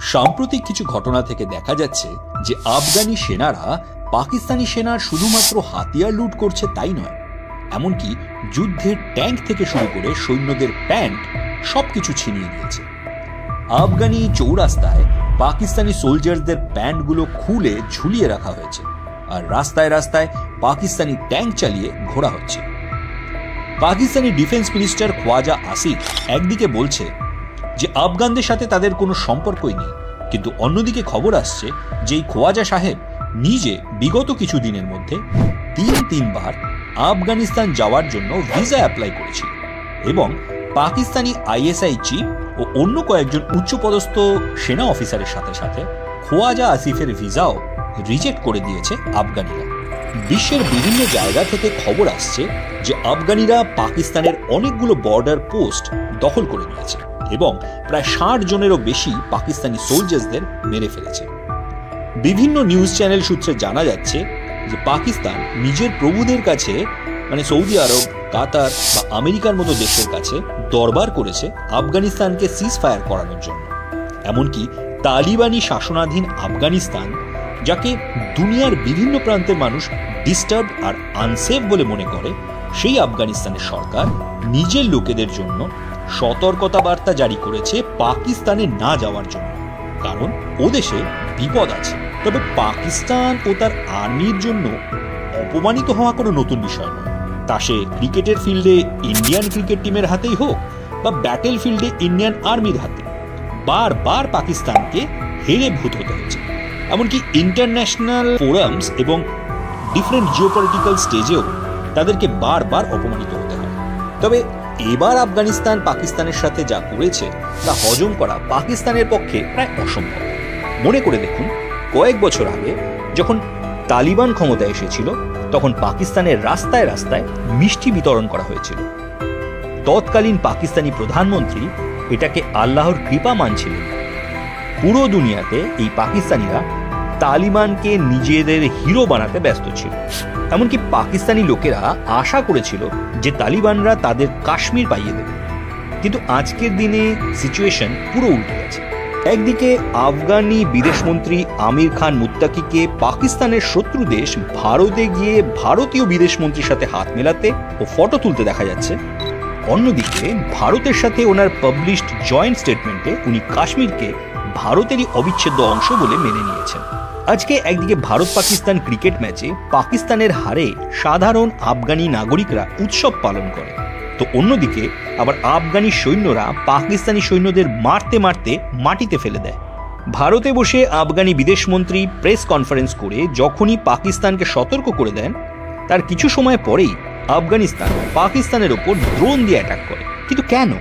সাম্প্রতিক কিছু ঘটনা থেকে দেখা যাচ্ছে যে আফগানি সেনারা পাকিস্তানি সেনার শুধুমাত্র হাতিয়ার লুট করছে তাই নয়, এমনকি যুদ্ধের ট্যাঙ্ক থেকে শুরু করে সৈন্যদের প্যান্ট সবকিছু ছিনিয়ে নিয়েছে। আফগানি চৌরাস্তায় পাকিস্তানি সোলজারদের প্যান্টগুলো খুলে ঝুলিয়ে রাখা হয়েছে, আর রাস্তায় রাস্তায় পাকিস্তানি ট্যাঙ্ক চালিয়ে ঘোরা হচ্ছে। পাকিস্তানি ডিফেন্স মিনিস্টার খ্বাজা আসিফ একদিকে বলছে যে আফগানদের সাথে তাদের কোনো সম্পর্কই নেই, কিন্তু অন্যদিকে খবর আসছে যে এই খ্বাজা সাহেব নিজে বিগত কিছু দিনের মধ্যে তিনবার আফগানিস্তান যাওয়ার জন্য ভিসা অ্যাপ্লাই করেছিল এবং পাকিস্তানি আইএসআই চিফ ও অন্য কয়েকজন উচ্চপদস্থ সেনা অফিসারের সাথে সাথে খ্বাজা আসিফের ভিসাও রিজেক্ট করে দিয়েছে আফগানিরা। বিশ্বের বিভিন্ন জায়গা থেকে খবর আসছে যে আফগানিরা পাকিস্তানের অনেকগুলো বর্ডার পোস্ট দখল করে নিয়েছে এবং প্রায় 60 জনেরও বেশি পাকিস্তানি সোলজার্সদের মেরে ফেলেছে। বিভিন্ন নিউজ চ্যানেল সূত্রে জানা যাচ্ছে যে পাকিস্তান নিজের প্রভুদের কাছে, মানে সৌদি আরব, কাতার বা আমেরিকার মতো দেশের কাছে দরবার করেছে আফগানিস্তানকে সিজ ফায়ার করানোর জন্য। এমনকি তালিবানি শাসনাধীন আফগানিস্তান, যাকে দুনিয়ার বিভিন্ন প্রান্তের মানুষ ডিস্টার্ব আর আনসেফ বলে মনে করে, সেই আফগানিস্তানের সরকার নিজের লোকেদের জন্য সতর্কতা বার্তা জারি করেছে পাকিস্তানে না যাওয়ার জন্য, কারণ ও দেশে বিপদ আছে। তবে পাকিস্তান ও তার আর্মির জন্য অপমানিত হওয়া কোনো নতুন বিষয় নয়। তা সে ক্রিকেটের ফিল্ডে ইন্ডিয়ান ক্রিকেট টিমের হাতেই হোক বা ব্যাটেল ফিল্ডে ইন্ডিয়ান আর্মির হাতে, বারবার পাকিস্তানকে হেরে ভূত হতে হয়েছে। এমনকি ইন্টারন্যাশনাল ফোরামস এবং ডিফারেন্ট জিওপলিটিক্যাল স্টেজেও তাদেরকে বারবার অপমানিত হতে হয়। তবে এবার আফগানিস্তান পাকিস্তানের সাথে যা করেছে তা হজম করা পাকিস্তানের পক্ষে প্রায় অসম্ভব। মনে করে দেখুন, কয়েক বছর আগে যখন তালিবান ক্ষমতায় এসেছিল তখন পাকিস্তানের রাস্তায় রাস্তায় মিষ্টি বিতরণ করা হয়েছিল। তৎকালীন পাকিস্তানি প্রধানমন্ত্রী এটাকে আল্লাহর কৃপা মানছিলেন। পুরো দুনিয়াতে এই পাকিস্তানিরা তালিবানকে নিজেদের হিরো বানাতে ব্যস্ত ছিল। এমনকি পাকিস্তানি লোকেরা আশা করেছিল যে তালিবানরা তাদের কাশ্মীর পাইয়ে দেবে, কিন্তু আজকের দিনে সিচুয়েশন পুরো উল্টে গেছে। একদিকে আফগানি বিদেশমন্ত্রী আমির খান মুত্তাকিকে পাকিস্তানের শত্রু দেশ ভারতে গিয়ে ভারতীয় বিদেশমন্ত্রীর সাথে হাত মেলাতে ও ফটো তুলতে দেখা যাচ্ছে, অন্যদিকে ভারতের সাথে ওনার পাবলিশড জয়েন্ট স্টেটমেন্টে উনি কাশ্মীরকে ভারতেরই অবিচ্ছেদ্য অংশ বলে মেনে নিয়েছেন। আজকে একদিকে ভারত পাকিস্তান ক্রিকেট ম্যাচে পাকিস্তানের হারে সাধারণ আফগানি নাগরিকরা উৎসব পালন করে, তো অন্যদিকে আবার আফগানি সৈন্যরা পাকিস্তানি সৈন্যদের মারতে মারতে মাটিতে ফেলে দেয়। ভারতে বসে আফগানি বিদেশমন্ত্রী প্রেস কনফারেন্স করে যখনই পাকিস্তানকে সতর্ক করে দেন, তার কিছু সময় পরেই আফগানিস্তান পাকিস্তানের ওপর ড্রোন দিয়ে অ্যাটাক করে। কিন্তু কেন?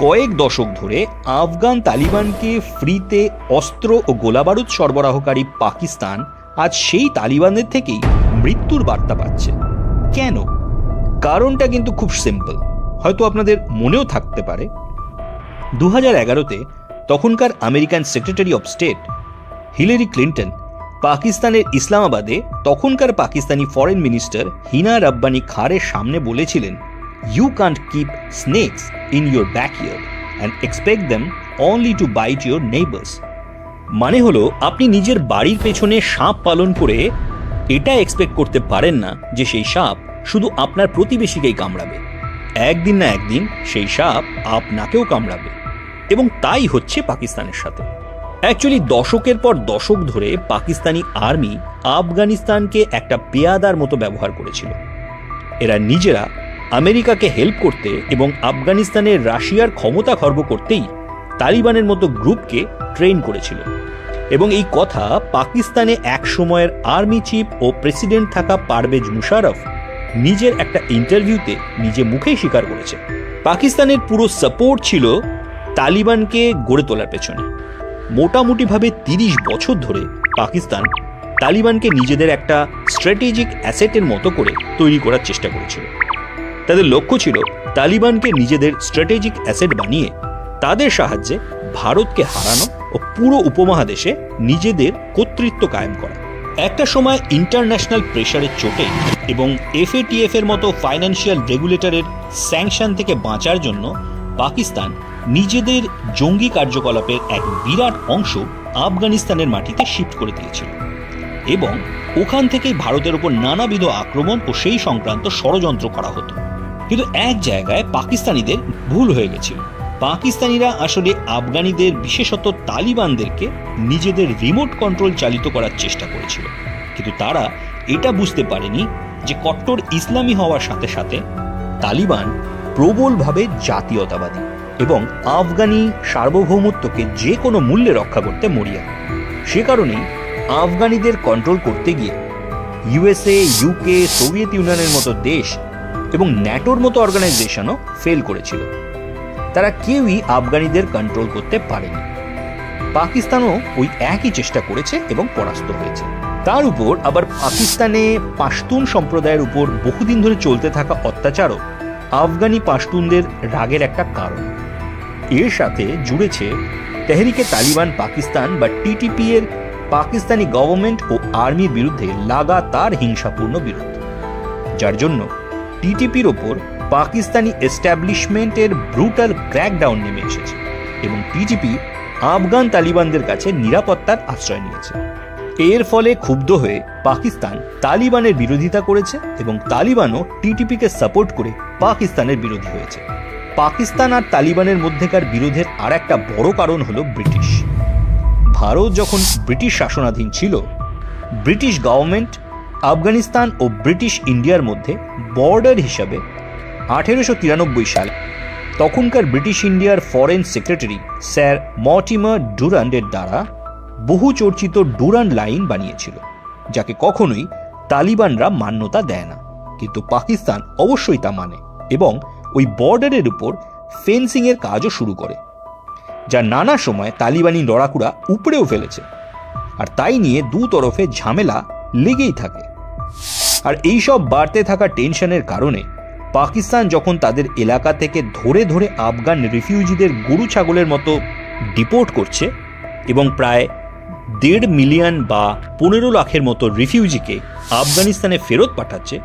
কয়েক দশক ধরে আফগান তালিবানকে ফ্রিতে অস্ত্র ও গোলাবারুদ সরবরাহকারী পাকিস্তান আজ সেই তালিবানদের থেকেই মৃত্যুর বার্তা পাচ্ছে। কেন? কারণটা কিন্তু খুব সিম্পল, হয়তো আপনাদের মনেও থাকতে পারে। 2011-তে তখনকার American secretary of state Hillary Clinton পাকিস্তানের ইসলামাবাদে তখনকার পাকিস্তানি ফরেন মিনিস্টার হিনা রাব্বানি খারের সামনে বলেছিলেন, "You can't keep snakes in your backyard and expect them only to bite your neighbors." মানে হলো, আপনি নিজের বাড়ির পেছনে সাপ পালন করে এটা এক্সপেক্ট করতে পারেন না যে সেই সাপ শুধু আপনার প্রতিবেশীকেই কামড়াবে। একদিন না একদিন সেই সাপ আপনাকেও কামড়াবে, এবং তাই হচ্ছে পাকিস্তানের সাথে। অ্যাকচুয়ালি দশকের পর দশক ধরে পাকিস্তানি আর্মি আফগানিস্তানকে একটা পেয়াদার মতো ব্যবহার করেছিল। এরা নিজেরা আমেরিকাকে হেল্প করতে এবং আফগানিস্তানের রাশিয়ার ক্ষমতা খর্ব করতেই তালিবানের মতো গ্রুপকে ট্রেন করেছিল, এবং এই কথা পাকিস্তানে এক সময়ের আর্মি চিফ ও প্রেসিডেন্ট থাকা পারভেজ মুশারফ নিজের একটা ইন্টারভিউতে নিজে মুখেই স্বীকার করেছে। পাকিস্তানের পুরো সাপোর্ট ছিল তালিবানকে গড়ে তোলার পেছনে। মোটামুটিভাবে 30 বছর ধরে পাকিস্তান তালিবানকে নিজেদের একটা স্ট্র্যাটেজিক অ্যাসেটের মতো করে তৈরি করার চেষ্টা করেছিল। তাদের লক্ষ্য ছিল তালিবানকে নিজেদের স্ট্র্যাটেজিক অ্যাসেট বানিয়ে তাদের সাহায্যে ভারতকে হারানো ও পুরো উপমহাদেশে নিজেদের কর্তৃত্ব কায়েম করা। একটা সময় ইন্টারন্যাশনাল প্রেশারের চোটে এবং এফএটিএফ এর মতো ফাইন্যান্সিয়াল রেগুলেটরের স্যাংশন থেকে বাঁচার জন্য পাকিস্তান নিজেদের জঙ্গি কার্যকলাপের এক বিরাট অংশ আফগানিস্তানের মাটিতে শিফট করে দিয়েছিল এবং ওখান থেকেই ভারতের উপর নানাবিধ আক্রমণ ও সেই সংক্রান্ত ষড়যন্ত্র করা হতো। কিন্তু এক জায়গায় পাকিস্তানিদের ভুল হয়ে গেছিল। পাকিস্তানিরা আসলে আফগানিদের, বিশেষত তালিবানদেরকে নিজেদের রিমোট কন্ট্রোল চালিত করার চেষ্টা করেছিল, কিন্তু তারা এটা বুঝতে পারেনি যে কট্টর ইসলামী হওয়ার সাথে সাথে তালিবান প্রবলভাবে জাতীয়তাবাদী এবং আফগানি সার্বভৌমত্বকে যে কোনো মূল্যে রক্ষা করতে মরিয়া। সে কারণেই আফগানিদের কন্ট্রোল করতে গিয়ে ইউএসএ, ইউকে, সোভিয়েত ইউনিয়নের মতো দেশ এবং ন্যাটোর মতো অর্গানাইজেশনও ফেল করেছিল। তারা কেউই আফগানিদের কন্ট্রোল করতে পারেনি। পাকিস্তানও ওই একই চেষ্টা করেছে এবং পরাস্ত হয়েছে। তার উপর আবার পাকিস্তানে পাশতুন সম্প্রদায়ের উপর বহুদিন ধরে চলতে থাকা অত্যাচারও আফগানি পাশতুনদের রাগের একটা কারণ। এর সাথে জুড়েছে তেহরিকে তালিবান পাকিস্তান বা টিটিপি এর পাকিস্তানি গভর্নমেন্ট ও আর্মির বিরুদ্ধে লাগাতার হিংসাপূর্ণ বিরোধ, যার জন্য টিটিপির ওপর পাকিস্তানি এস্টাবলিশমেন্টের ব্রুটাল ক্র্যাকডাউন নেমে এসেছে এবং টিটিপি আফগান তালিবানদের কাছে নিরাপত্তার আশ্রয় নিয়েছে। এর ফলে ক্ষুব্ধ হয়ে পাকিস্তান তালিবানের বিরোধিতা করেছে এবং তালিবানও টিটিপিকে সাপোর্ট করে পাকিস্তানের বিরোধী হয়েছে। পাকিস্তান আর তালিবানের মধ্যেকার বিরোধের আর একটা বড় কারণ হলো ব্রিটিশ। ভারত যখন ব্রিটিশ শাসনাধীন ছিল, ব্রিটিশ গভর্নমেন্ট আফগানিস্তান ও ব্রিটিশ ইন্ডিয়ার মধ্যে বর্ডার হিসাবে 1893 সালে তখনকার ব্রিটিশ ইন্ডিয়ার ফরেন সেক্রেটারি স্যার মর্টিমার ডুরান্ডের দ্বারা বহু চর্চিত ডুরান্ড লাইন বানিয়েছিল, যাকে কখনোই তালিবানরা মান্যতা দেয় না, কিন্তু পাকিস্তান অবশ্যই তা মানে এবং ওই বর্ডারের উপর ফেন্সিং এর কাজও শুরু করে, যা নানা সময় তালিবানি লড়াকুড়া উপড়েও ফেলেছে। আর তাই নিয়ে দু তরফে ঝামেলা লেগেই থাকে। আর এইসব বাড়তে থাকা টেনশনের কারণে পাকিস্তান যখন তাদের এলাকা থেকে ধরে ধরে আফগান রিফিউজিদের গরু ছাগলের মতো ডিপোর্ট করছে এবং প্রায় 1.5 মিলিয়ন বা 15 লাখের মতো রিফিউজিকে আফগানিস্তানে ফেরত পাঠাচ্ছে,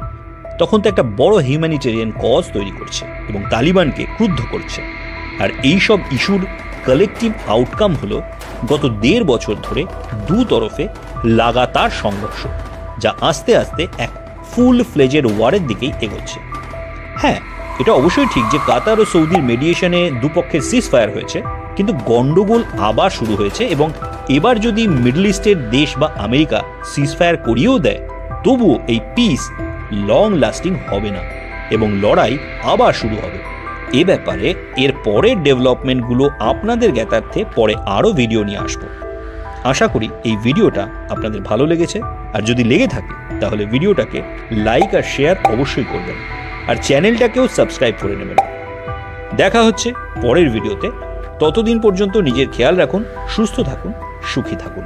তখন তো একটা বড় হিউম্যানিটেরিয়ান কজ তৈরি করছে এবং তালিবানকে ক্রুদ্ধ করছে। আর এইসব ইস্যুর কালেকটিভ আউটকাম হলো গত 1.5 বছর ধরে দু তরফে লাগাতার সংঘর্ষ, যা আস্তে আস্তে এক ফুল ফ্লেজের ওয়ারের দিকেই এগোচ্ছে। হ্যাঁ, এটা অবশ্যই ঠিক যে কাতার ও সৌদির মেডিয়েশনে দুপক্ষের সিজ ফায়ার হয়েছে, কিন্তু গন্ডগোল আবার শুরু হয়েছে এবং এবার যদি মিডল ইস্টের দেশ বা আমেরিকা সিজ ফায়ার করিয়েও দেয়, তবুও এই পিস লং লাস্টিং হবে না এবং লড়াই আবার শুরু হবে। এ ব্যাপারে এর পরের ডেভেলপমেন্টগুলো আপনাদের জ্ঞাতার্থে পরে আরও ভিডিও নিয়ে আসবো। আশা করি এই ভিডিওটা আপনাদের ভালো লেগেছে, আর যদি লেগে থাকে তাহলে ভিডিওটাকে লাইক আর শেয়ার অবশ্যই করবেন, আর চ্যানেলটাকেও সাবস্ক্রাইব করে নেবেন। দেখা হচ্ছে পরের ভিডিওতে। ততদিন পর্যন্ত নিজের খেয়াল রাখুন, সুস্থ থাকুন, সুখী থাকুন।